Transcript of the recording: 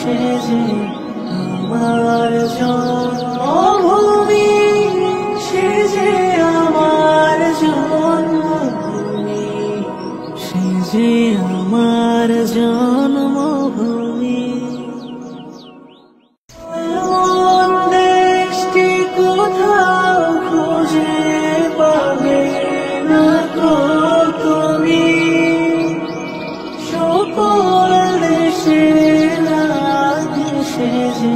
সে যে আমার জন্মভূমি, সে যে আমার জন্মভূমি, সে যে আমার জন্মভূমি। এমন দেশটি কোথাও খুঁজে পাবে না গো তুমি, সকল দেশে লাগে সে যে